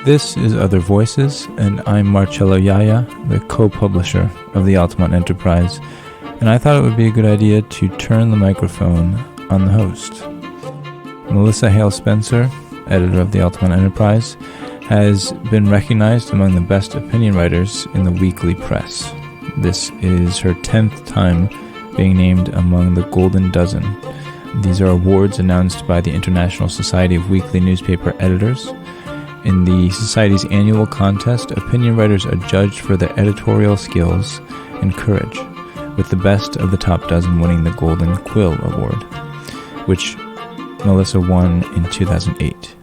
This is Other Voices, and I'm Marcello Iaia, the co-publisher of the Altamont Enterprise, and I thought it would be a good idea to turn the microphone on the host. Melissa Hale-Spencer, editor of the Altamont Enterprise, has been recognized among the best opinion writers in the weekly press. This is her 10th time being named among the Golden Dozen. These are awards announced by the International Society of Weekly Newspaper Editors. In the Society's annual contest, opinion writers are judged for their editorial skills and courage, with the best of the top dozen winning the Golden Quill Award, which Melissa won in 2008.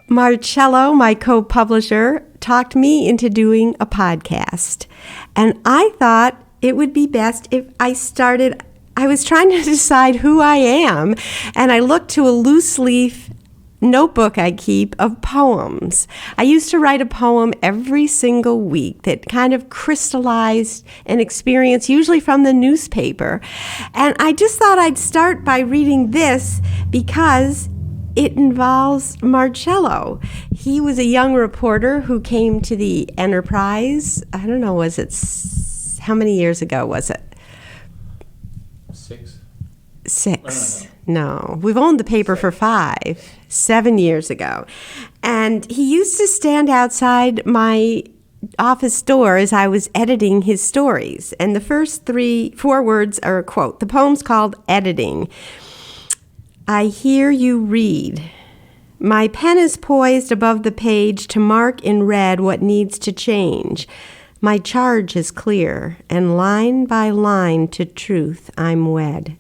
Marcello, my co-publisher, talked me into doing a podcast. And I thought it would be best if I was trying to decide who I am, and I looked to a loose leaf notebook I keep of poems. I used to write a poem every single week that kind of crystallized an experience, usually from the newspaper. And I just thought I'd start by reading this because it involves Marcello. He was a young reporter who came to the Enterprise. I don't know, how many years ago was it? Six. No, we've owned the paper for 7 years ago. And he used to stand outside my office door as I was editing his stories. And the first 4 words are a quote. The poem's called Editing. I hear you read. My pen is poised above the page to mark in red what needs to change. My charge is clear, and line by line to truth I'm wed.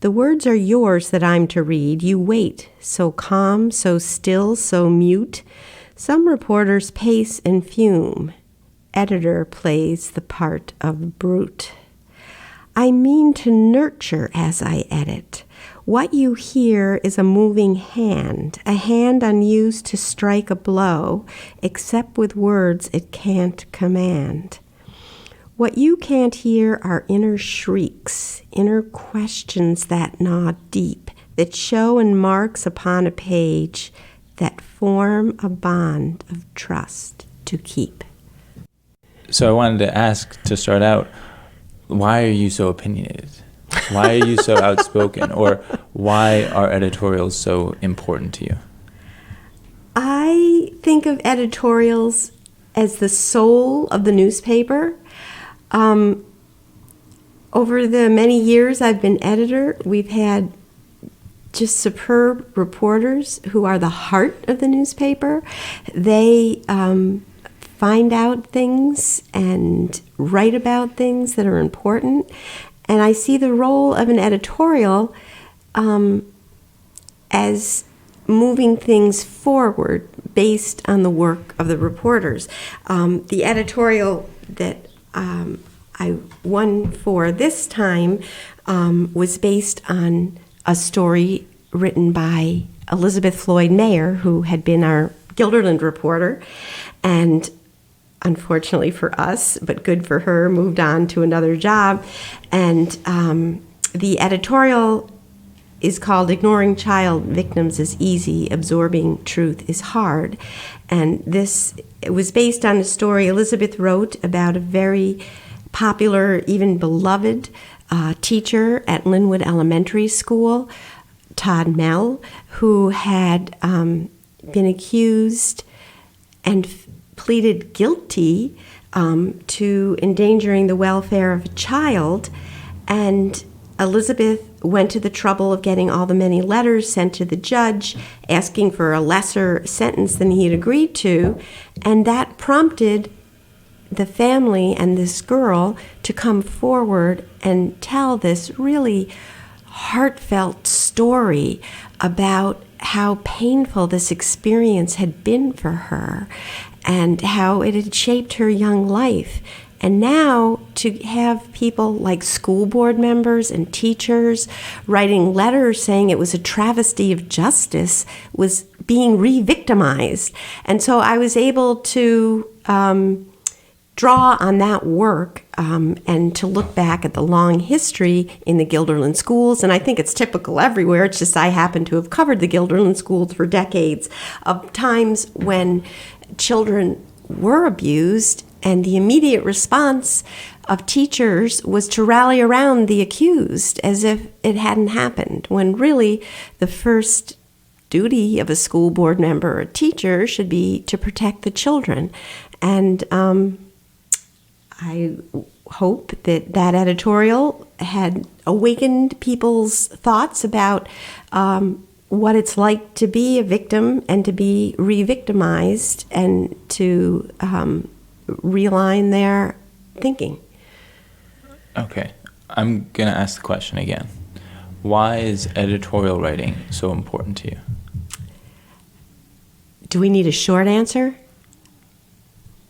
The words are yours that I'm to read. You wait, so calm, so still, so mute. Some reporters pace and fume. Editor plays the part of brute. I mean to nurture as I edit. What you hear is a moving hand, a hand unused to strike a blow, except with words it can't command. What you can't hear are inner shrieks, inner questions that gnaw deep, that show in marks upon a page, that form a bond of trust to keep. So I wanted to ask, to start out, why are you so opinionated? Why are you so outspoken? Or why are editorials so important to you? I think of editorials as the soul of the newspaper. Over the many years I've been editor, we've had just superb reporters who are the heart of the newspaper. They find out things and write about things that are important. And I see the role of an editorial as moving things forward based on the work of the reporters. The editorial that I won for this time was based on a story written by Elizabeth Floyd Mayer, who had been our Guilderland reporter, and unfortunately for us, but good for her, moved on to another job. And the editorial is called Ignoring Child Victims is Easy, Absorbing Truth is Hard. And it was based on a story Elizabeth wrote about a very popular, even beloved teacher at Linwood Elementary School, Todd Mell, who had been accused and pleaded guilty to endangering the welfare of a child. And Elizabeth went to the trouble of getting all the many letters sent to the judge asking for a lesser sentence than he had agreed to, and that prompted the family and this girl to come forward and tell this really heartfelt story about how painful this experience had been for her and how it had shaped her young life. And now to have people like school board members and teachers writing letters saying it was a travesty of justice was being re-victimized. And so I was able to draw on that work and to look back at the long history in the Guilderland schools. And I think it's typical everywhere. It's just I happen to have covered the Guilderland schools for decades, of times when children were abused, and the immediate response of teachers was to rally around the accused as if it hadn't happened, when really the first duty of a school board member or a teacher should be to protect the children. And I hope that that editorial had awakened people's thoughts about what it's like to be a victim and to be re-victimized, and to realign their thinking. Okay, I'm going to ask the question again. Why is editorial writing so important to you? Do we need a short answer?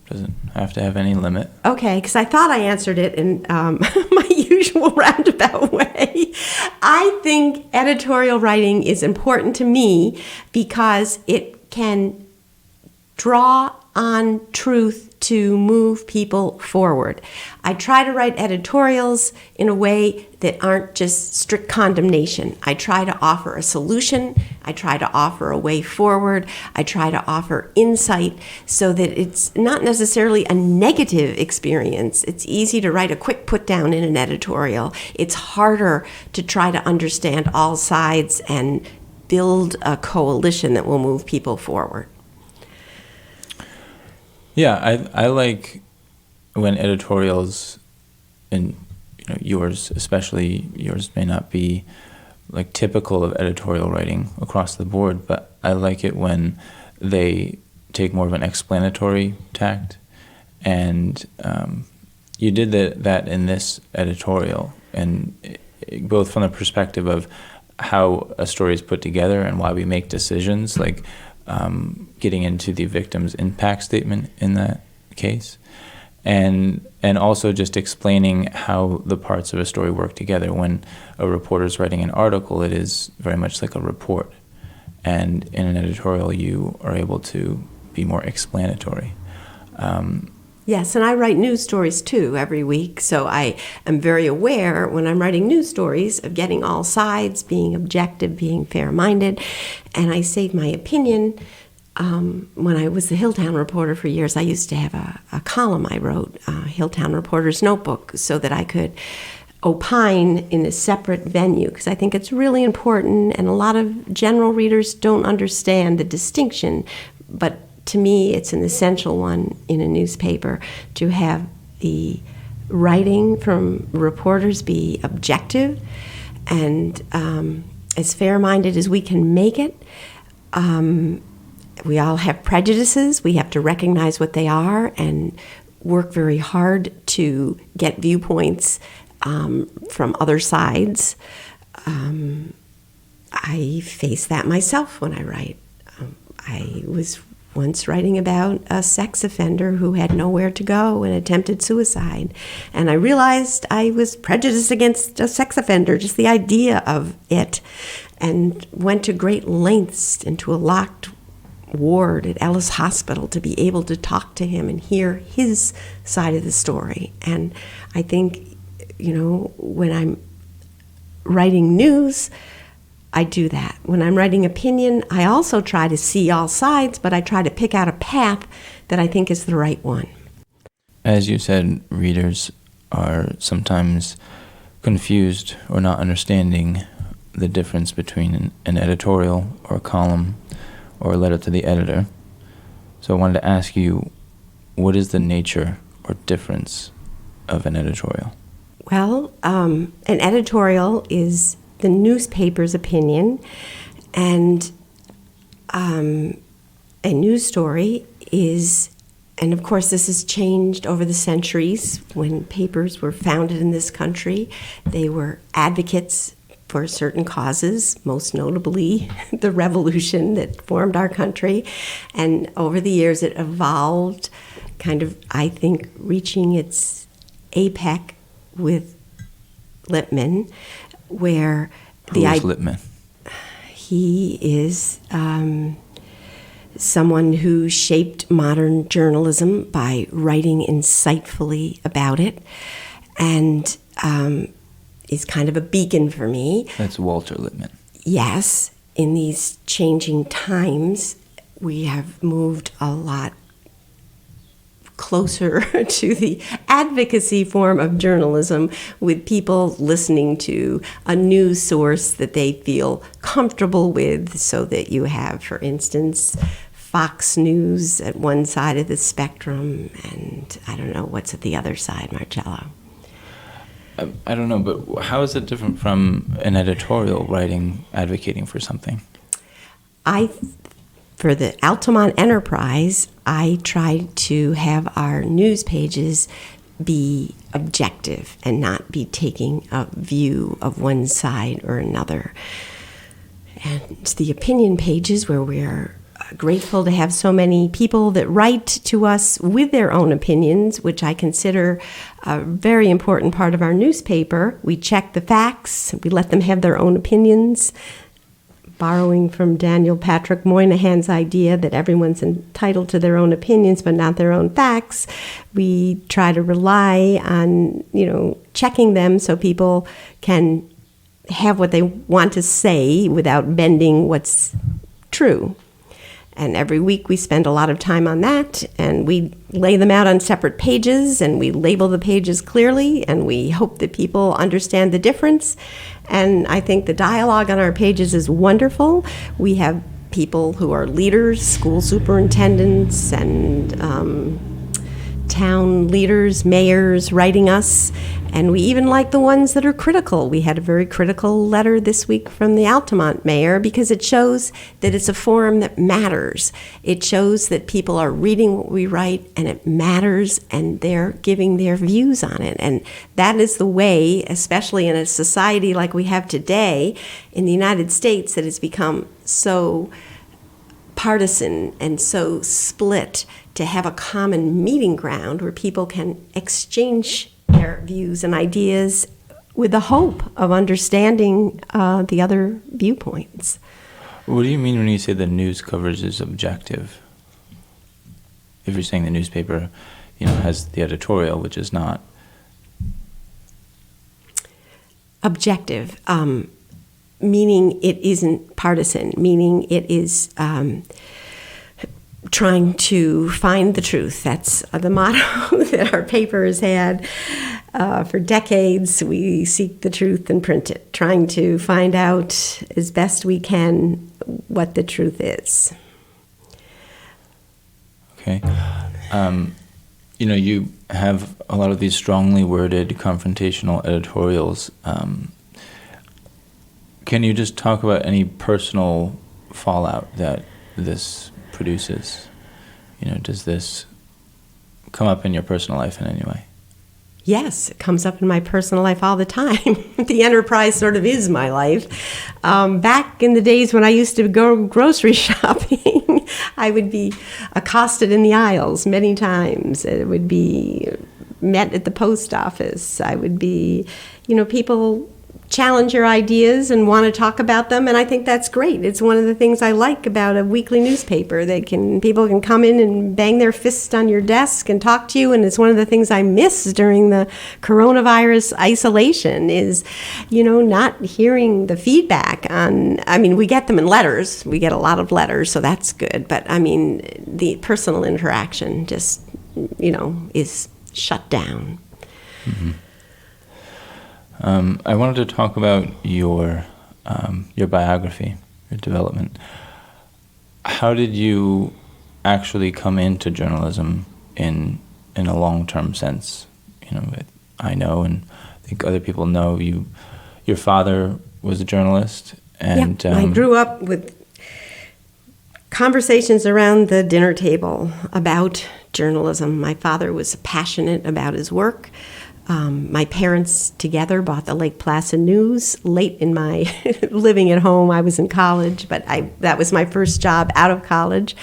Doesn't have to have any limit. Okay, because I thought I answered it in my usual roundabout way. I think editorial writing is important to me because it can draw on truth to move people forward. I try to write editorials in a way that aren't just strict condemnation. I try to offer a solution. I try to offer a way forward. I try to offer insight so that it's not necessarily a negative experience. It's easy to write a quick put down in an editorial. It's harder to try to understand all sides and build a coalition that will move people forward. Yeah, I like when editorials, and yours especially, yours may not be like typical of editorial writing across the board, but I like it when they take more of an explanatory tact. And you did that in this editorial, and both from the perspective of how a story is put together and why we make decisions, like getting into the victim's impact statement in that case, and also just explaining how the parts of a story work together. When a reporter's writing an article, it is very much like a report, and in an editorial you are able to be more explanatory. Yes, and I write news stories too every week, so I am very aware when I'm writing news stories of getting all sides, being objective, being fair-minded, and I save my opinion. When I was the Hilltown reporter for years, I used to have a column I wrote, Hilltown Reporter's Notebook, so that I could opine in a separate venue, because I think it's really important, and a lot of general readers don't understand the distinction, but to me, it's an essential one in a newspaper to have the writing from reporters be objective and as fair-minded as we can make it. We all have prejudices. We have to recognize what they are and work very hard to get viewpoints from other sides. I face that myself when I write. I was once writing about a sex offender who had nowhere to go and attempted suicide. And I realized I was prejudiced against a sex offender, just the idea of it, and went to great lengths into a locked ward at Ellis Hospital to be able to talk to him and hear his side of the story. And I think, when I'm writing news, I do that. When I'm writing opinion, I also try to see all sides, but I try to pick out a path that I think is the right one. As you said, readers are sometimes confused or not understanding the difference between an editorial or a column or a letter to the editor. So I wanted to ask you, what is the nature or difference of an editorial? Well, an editorial is the newspaper's opinion, and a news story is, and of course this has changed over the centuries. When papers were founded in this country, they were advocates for certain causes, most notably the revolution that formed our country. And over the years it evolved, kind of, I think, reaching its apex with Lippmann, where Who is Lippmann? He is someone who shaped modern journalism by writing insightfully about it, and is kind of a beacon for me. That's Walter Lippmann. Yes, in these changing times, we have moved a lot closer to the advocacy form of journalism, with people listening to a news source that they feel comfortable with, so that you have, for instance, Fox News at one side of the spectrum, and I don't know, what's at the other side, Marcello? I don't know, but how is it different from an editorial writing, advocating for something? For the Altamont Enterprise, I tried to have our news pages be objective and not be taking a view of one side or another. And the opinion pages, where we are grateful to have so many people that write to us with their own opinions, which I consider a very important part of our newspaper. We check the facts, we let them have their own opinions, borrowing from Daniel Patrick Moynihan's idea that everyone's entitled to their own opinions but not their own facts. We try to rely on, checking them so people can have what they want to say without bending what's true. And every week we spend a lot of time on that, and we lay them out on separate pages, and we label the pages clearly, and we hope that people understand the difference. And I think the dialogue on our pages is wonderful. We have people who are leaders, school superintendents, and town leaders, mayors writing us, and we even like the ones that are critical. We had a very critical letter this week from the Altamont mayor, because it shows that it's a forum that matters. It shows that people are reading what we write, and it matters, and they're giving their views on it. And that is the way, especially in a society like we have today in the United States, that has become so partisan and so split, to have a common meeting ground where people can exchange their views and ideas with the hope of understanding the other viewpoints. What do you mean when you say the news coverage is objective? If you're saying the newspaper, has the editorial, which is not objective, meaning it isn't partisan, meaning it is trying to find the truth. That's the motto that our paper has had for decades. We seek the truth and print it, trying to find out as best we can what the truth is. Okay. You have a lot of these strongly worded confrontational editorials. Can you just talk about any personal fallout that this produces? Does this come up in your personal life in any way? Yes, it comes up in my personal life all the time. The Enterprise sort of is my life. Back in the days when I used to go grocery shopping, I would be accosted in the aisles many times. It would be met at the post office. I would be, people challenge your ideas and want to talk about them, and I think that's great. It's one of the things I like about a weekly newspaper. People can come in and bang their fists on your desk and talk to you, and it's one of the things I miss during the coronavirus isolation is, not hearing the feedback on, we get them in letters. We get a lot of letters, so that's good, but the personal interaction just, is shut down. Mm-hmm. I wanted to talk about your biography, your development. How did you actually come into journalism in a long-term sense? I know, and I think other people know your father was a journalist, and I grew up with conversations around the dinner table about journalism. My father was passionate about his work. My parents together bought the Lake Placid News late in my living at home. I was in college, but that was my first job out of college.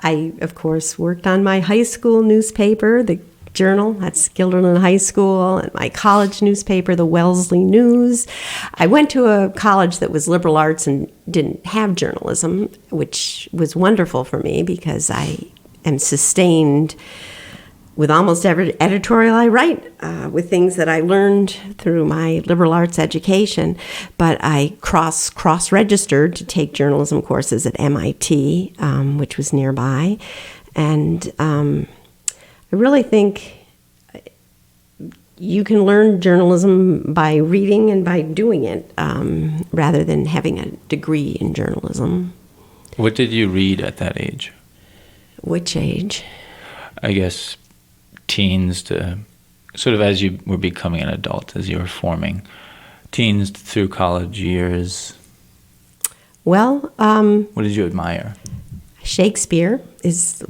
I, of course, worked on my high school newspaper, the Journal at Guilderland High School, and my college newspaper, the Wellesley News. I went to a college that was liberal arts and didn't have journalism, which was wonderful for me because I am sustained with almost every editorial I write, with things that I learned through my liberal arts education. But I cross-registered to take journalism courses at MIT, which was nearby. And I really think you can learn journalism by reading and by doing it, rather than having a degree in journalism. What did you read at that age? Which age? I guess teens to sort of as you were becoming an adult, as you were forming. Teens through college years. Well, what did you admire? Shakespeare was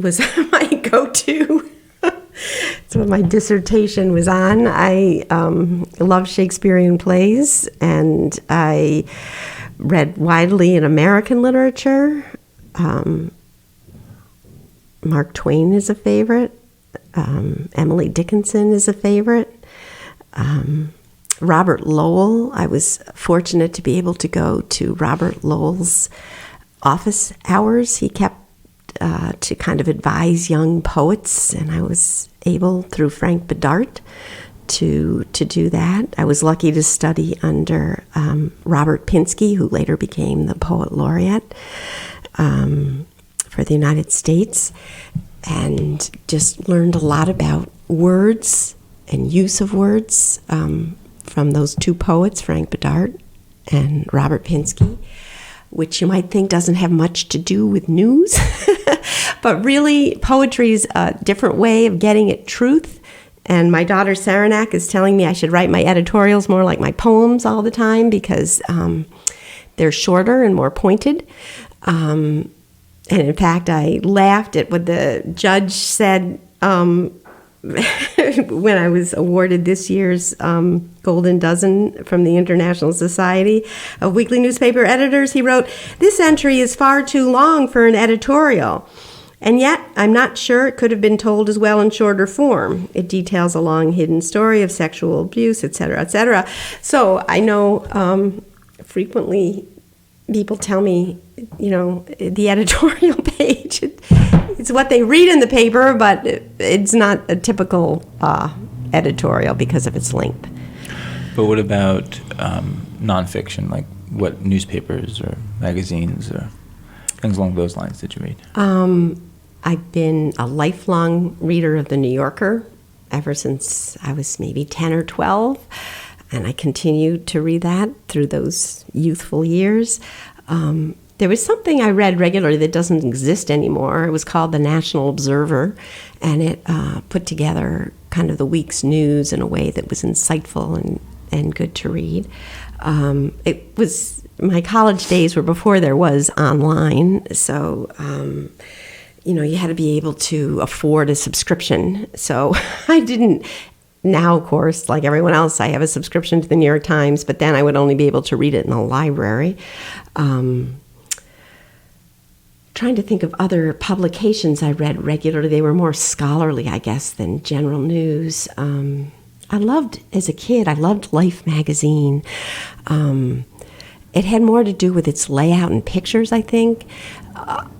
my go-to. That's what my dissertation was on. I love Shakespearean plays, and I read widely in American literature. Mark Twain is a favorite. Emily Dickinson is a favorite. Robert Lowell. I was fortunate to be able to go to Robert Lowell's office hours. He kept to kind of advise young poets, and I was able, through Frank Bedart, to do that. I was lucky to study under Robert Pinsky, who later became the poet laureate for the United States, and just learned a lot about words and use of words from those two poets, Frank Bedart and Robert Pinsky, which you might think doesn't have much to do with news. But really, poetry is a different way of getting at truth. And my daughter Saranac is telling me I should write my editorials more like my poems all the time because they're shorter and more pointed. And in fact, I laughed at what the judge said when I was awarded this year's Golden Dozen from the International Society of Weekly Newspaper Editors. He wrote, "This entry is far too long for an editorial. And yet, I'm not sure it could have been told as well in shorter form. It details a long hidden story of sexual abuse, etc., etc." So I know frequently people tell me, the editorial page, it's what they read in the paper, but it's not a typical editorial because of its length. But what about nonfiction, like what newspapers or magazines or things along those lines did you read? I've been a lifelong reader of The New Yorker ever since I was maybe 10 or 12, and I continued to read that through those youthful years. There was something I read regularly that doesn't exist anymore. It was called The National Observer, and it put together kind of the week's news in a way that was insightful and good to read. My college days were before there was online, so you had to be able to afford a subscription. So I didn't. Now, of course, like everyone else, I have a subscription to the New York Times, but then I would only be able to read it in the library. Trying to think of other publications I read regularly. They were more scholarly, I guess, than general news. As a kid, I loved Life magazine. It had more to do with its layout and pictures, I think,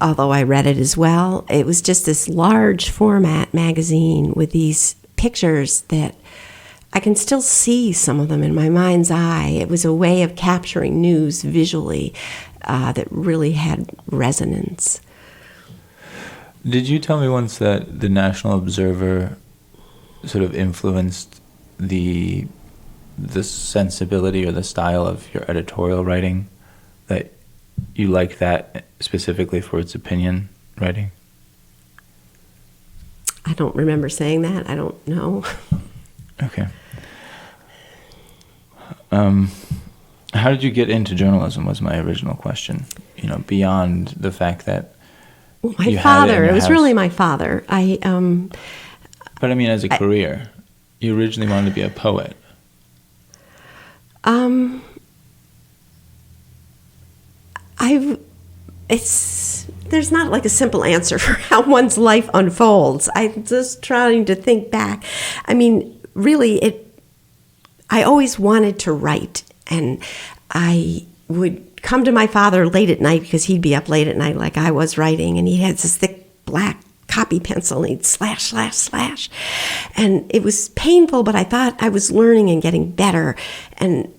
although I read it as well. It was just this large format magazine with these pictures that I can still see some of them in my mind's eye. It was a way of capturing news visually that really had resonance. Did you tell me once that the National Observer sort of influenced the sensibility or the style of your editorial writing, that you like that specifically for its opinion writing? I don't remember saying that. I don't know. Okay. How did you get into journalism was my original question. Beyond the fact that my father. It was really my father. But I mean, as a career, you originally wanted to be a poet. there's not like a simple answer for how one's life unfolds. I'm just trying to think back. I mean, really, I always wanted to write, and I would come to my father late at night because he'd be up late at night like I was writing, and he had this thick black copy pencil, and he'd slash, slash, slash. And it was painful, but I thought I was learning and getting better. And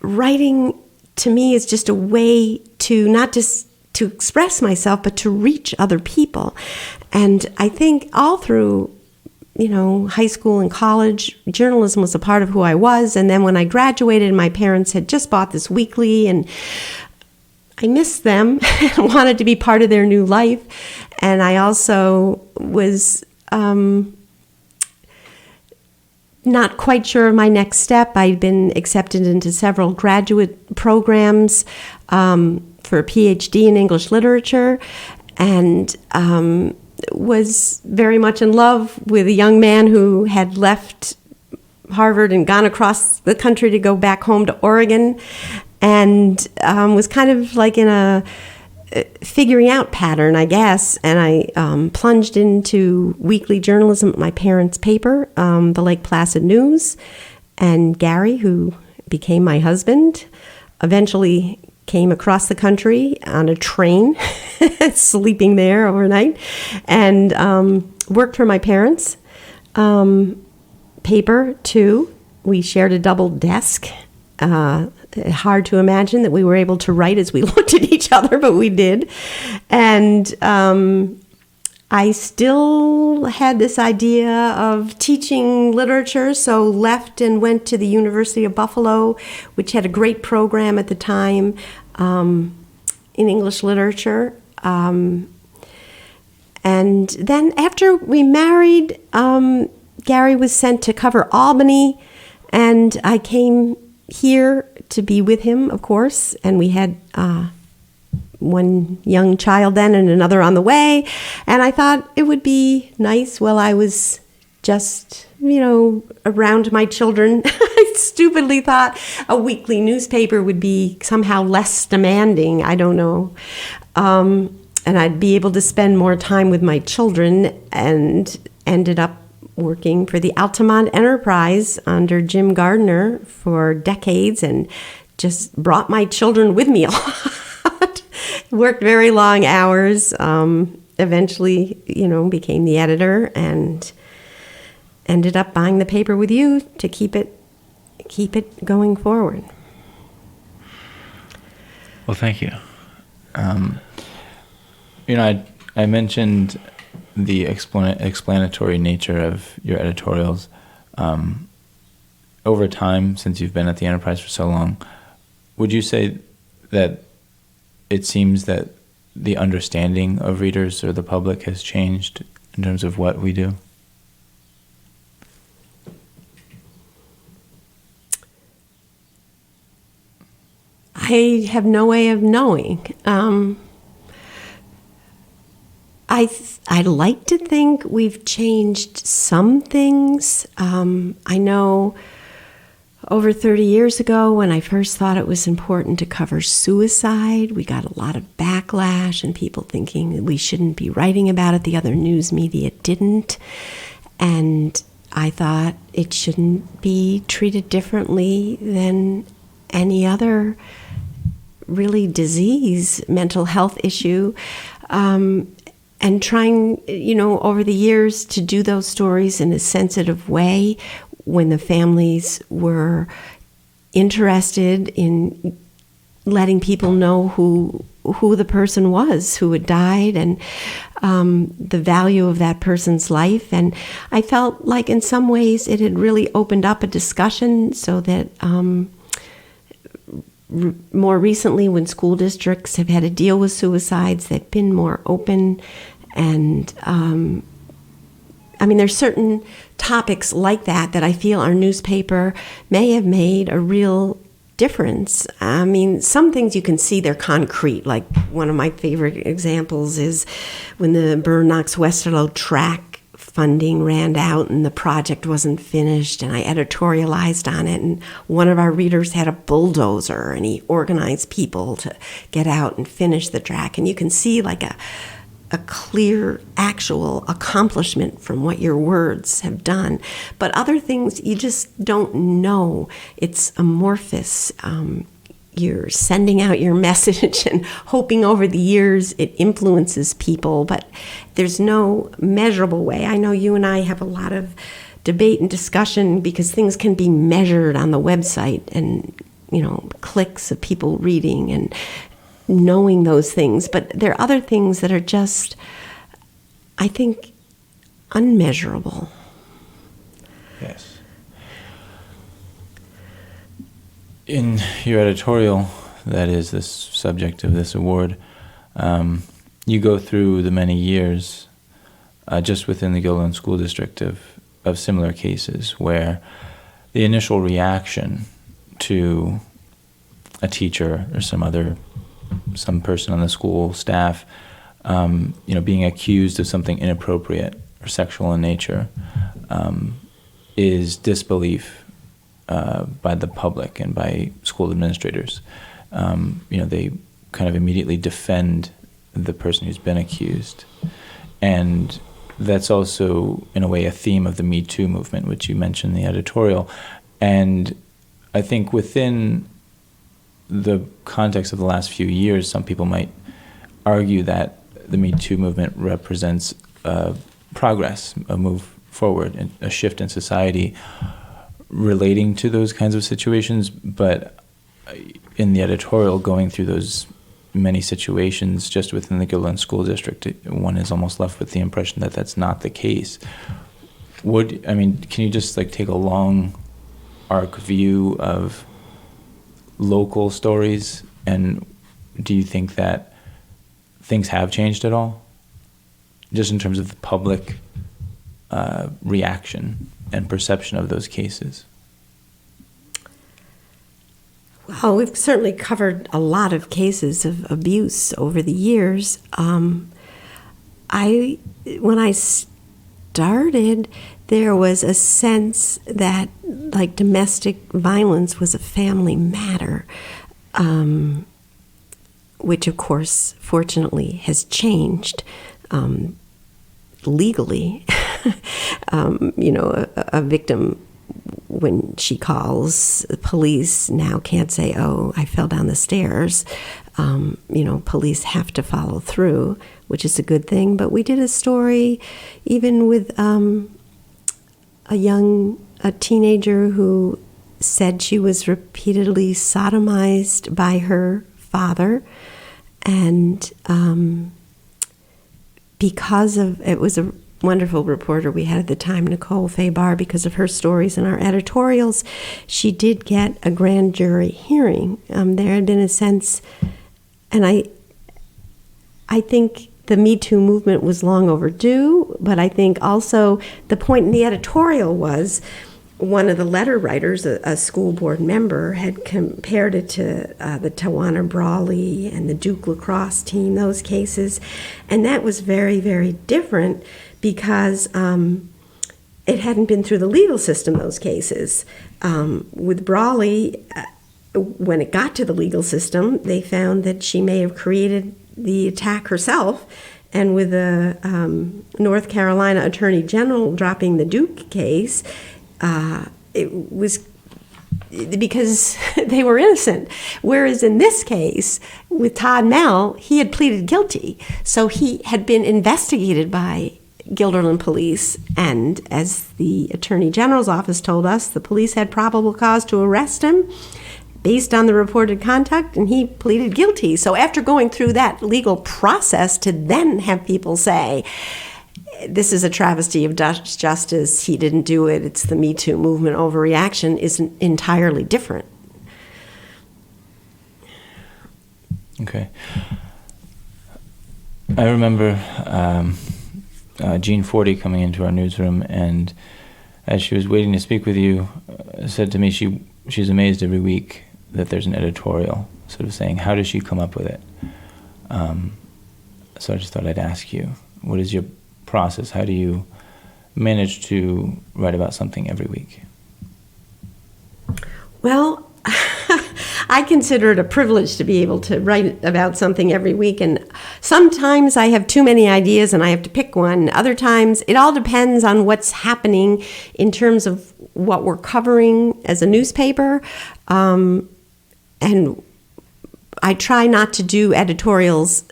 writing, to me, is just a way to not just to express myself, but to reach other people. And I think all through, high school and college, journalism was a part of who I was. And then when I graduated, my parents had just bought this weekly, and I missed them and wanted to be part of their new life. And I also was not quite sure of my next step. I'd been accepted into several graduate programs for a PhD in English literature, and was very much in love with a young man who had left Harvard and gone across the country to go back home to Oregon, and was kind of like in a figuring out pattern, I guess. And I plunged into weekly journalism at my parents' paper, the Lake Placid News. And Gary, who became my husband, eventually came across the country on a train, sleeping there overnight, and worked for my parents' paper too. We shared a double desk. Hard to imagine that we were able to write as we looked at each other, but we did. And I still had this idea of teaching literature, so left and went to the University of Buffalo, which had a great program at the time in English literature. And then after we married, Gary was sent to cover Albany, and I came here to be with him, of course, and we had one young child then and another on the way, and I thought it would be nice while I was just, around my children. I stupidly thought a weekly newspaper would be somehow less demanding, I don't know, and I'd be able to spend more time with my children, and ended up working for the Altamont Enterprise under Jim Gardner for decades, and just brought my children with me a lot. Worked very long hours. Eventually, became the editor, and ended up buying the paper with you to keep it going forward. Well, thank you. I mentioned the explanatory nature of your editorials. Over time, since you've been at the Enterprise for so long, would you say that it seems that the understanding of readers or the public has changed in terms of what we do? I have no way of knowing. I'd like to think we've changed some things. I know over 30 years ago, when I first thought it was important to cover suicide, we got a lot of backlash and people thinking that we shouldn't be writing about it. The other news media didn't. And I thought it shouldn't be treated differently than any other really disease, mental health issue. And trying, over the years to do those stories in a sensitive way when the families were interested in letting people know who the person was who had died, and the value of that person's life. And I felt like in some ways it had really opened up a discussion, so that more recently, when school districts have had to deal with suicides, they've been more open. And there's certain topics like that I feel our newspaper may have made a real difference. Some things you can see they're concrete. Like one of my favorite examples is when the Burn Knox Westerlo track funding ran out and the project wasn't finished, and I editorialized on it, and one of our readers had a bulldozer and he organized people to get out and finish the track, and you can see like a clear actual accomplishment from what your words have done. But other things you just don't know. It's amorphous. You're sending out your message and hoping over the years it influences people, but there's no measurable way. I know you and I have a lot of debate and discussion because things can be measured on the website and, clicks of people reading and knowing those things. But there are other things that are just, I think, unmeasurable. Yes. In your editorial, that is the subject of this award, you go through the many years just within the Golden School District of similar cases where the initial reaction to a teacher or some person on the school staff, being accused of something inappropriate or sexual in nature, is disbelief by the public and by school administrators. They kind of immediately defend the person who's been accused. And that's also, in a way, a theme of the Me Too movement, which you mentioned in the editorial. And I think within the context of the last few years, some people might argue that the Me Too movement represents progress, a move forward, and a shift in society relating to those kinds of situations. But in the editorial, going through those many situations just within the Golden School District, one is almost left with the impression that that's not the case. Can you just take a long arc view of local stories, and do you think that things have changed at all, just in terms of the public reaction and perception of those cases? Well, we've certainly covered a lot of cases of abuse over the years. When I started, there was a sense that domestic violence was a family matter, which of course, fortunately, has changed legally. A victim, when she calls the police, now can't say, "Oh, I fell down the stairs." Police have to follow through, which is a good thing. But we did a story even with a teenager who said she was repeatedly sodomized by her father, and because of it was a wonderful reporter we had at the time, Nicole Faybar, because of her stories and our editorials, she did get a grand jury hearing. There had been a sense, and I think the Me Too movement was long overdue, but I think also the point in the editorial was one of the letter writers, a school board member, had compared it to the Tawana Brawley and the Duke lacrosse team, those cases, and that was very, very different because it hadn't been through the legal system, those cases. With Brawley, when it got to the legal system, they found that she may have created the attack herself, and with the North Carolina Attorney General dropping the Duke case, it was because they were innocent. Whereas in this case, with Todd Mell, he had pleaded guilty. So he had been investigated by Guilderland police, and as the Attorney General's office told us, the police had probable cause to arrest him based on the reported conduct, and he pleaded guilty. So after going through that legal process, to then have people say, this is a travesty of justice, he didn't do it, it's the Me Too movement overreaction, is entirely different. Okay. I remember Jean Forty coming into our newsroom, and as she was waiting to speak with you, said to me she's amazed every week that there's an editorial, sort of saying, how does she come up with it? So I just thought I'd ask you, what is your process? How do you manage to write about something every week? Well, I consider it a privilege to be able to write about something every week, and sometimes I have too many ideas and I have to pick one. Other times it all depends on what's happening in terms of what we're covering as a newspaper, and I try not to do editorials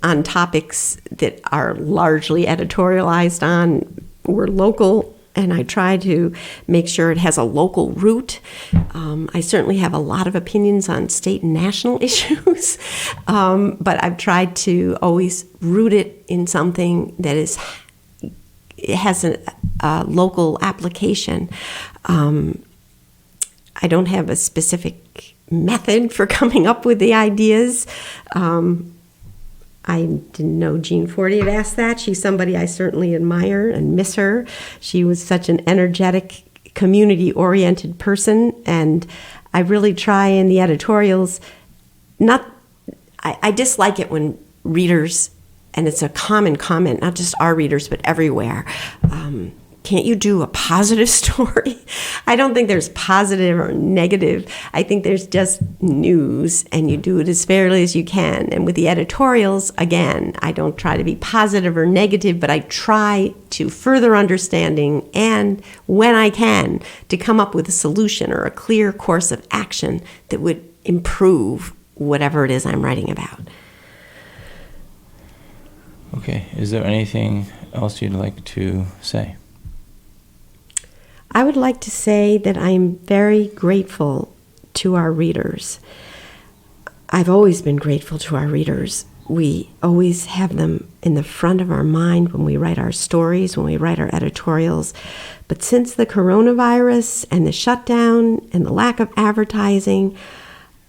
on topics that are largely editorialized on. We're local, and I try to make sure it has a local root. I certainly have a lot of opinions on state and national issues, but I've tried to always root it in something that has a local application. I don't have a specific method for coming up with the ideas. I didn't know Jean Forty had asked that. She's somebody I certainly admire and miss her. She was such an energetic, community-oriented person, and I really try in the editorials, I dislike it when readers, and it's a common comment, not just our readers, but everywhere, can't you do a positive story? I don't think there's positive or negative. I think there's just news, and you do it as fairly as you can. And with the editorials, again, I don't try to be positive or negative, but I try to further understanding, and when I can, to come up with a solution or a clear course of action that would improve whatever it is I'm writing about. Okay, is there anything else you'd like to say? I would like to say that I'm very grateful to our readers. I've always been grateful to our readers. We always have them in the front of our mind when we write our stories, when we write our editorials. But since the coronavirus and the shutdown and the lack of advertising,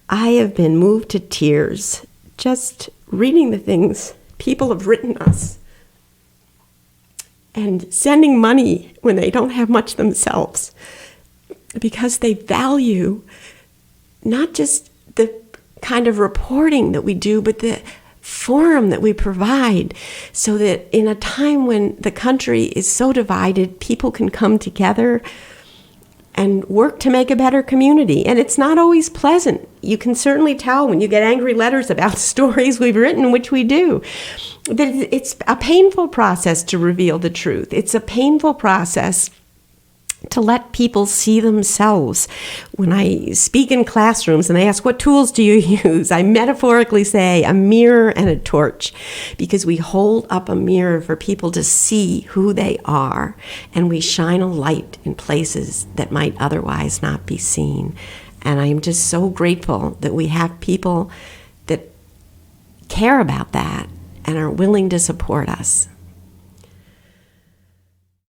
I have been moved to tears just reading the things people have written us, and sending money when they don't have much themselves, because they value not just the kind of reporting that we do, but the forum that we provide, so that in a time when the country is so divided, people can come together and work to make a better community. And it's not always pleasant. You can certainly tell when you get angry letters about stories we've written, which we do, that it's a painful process to reveal the truth. It's a painful process to let people see themselves. When I speak in classrooms and they ask, what tools do you use? I metaphorically say a mirror and a torch, because we hold up a mirror for people to see who they are, and we shine a light in places that might otherwise not be seen. And I am just so grateful that we have people that care about that and are willing to support us.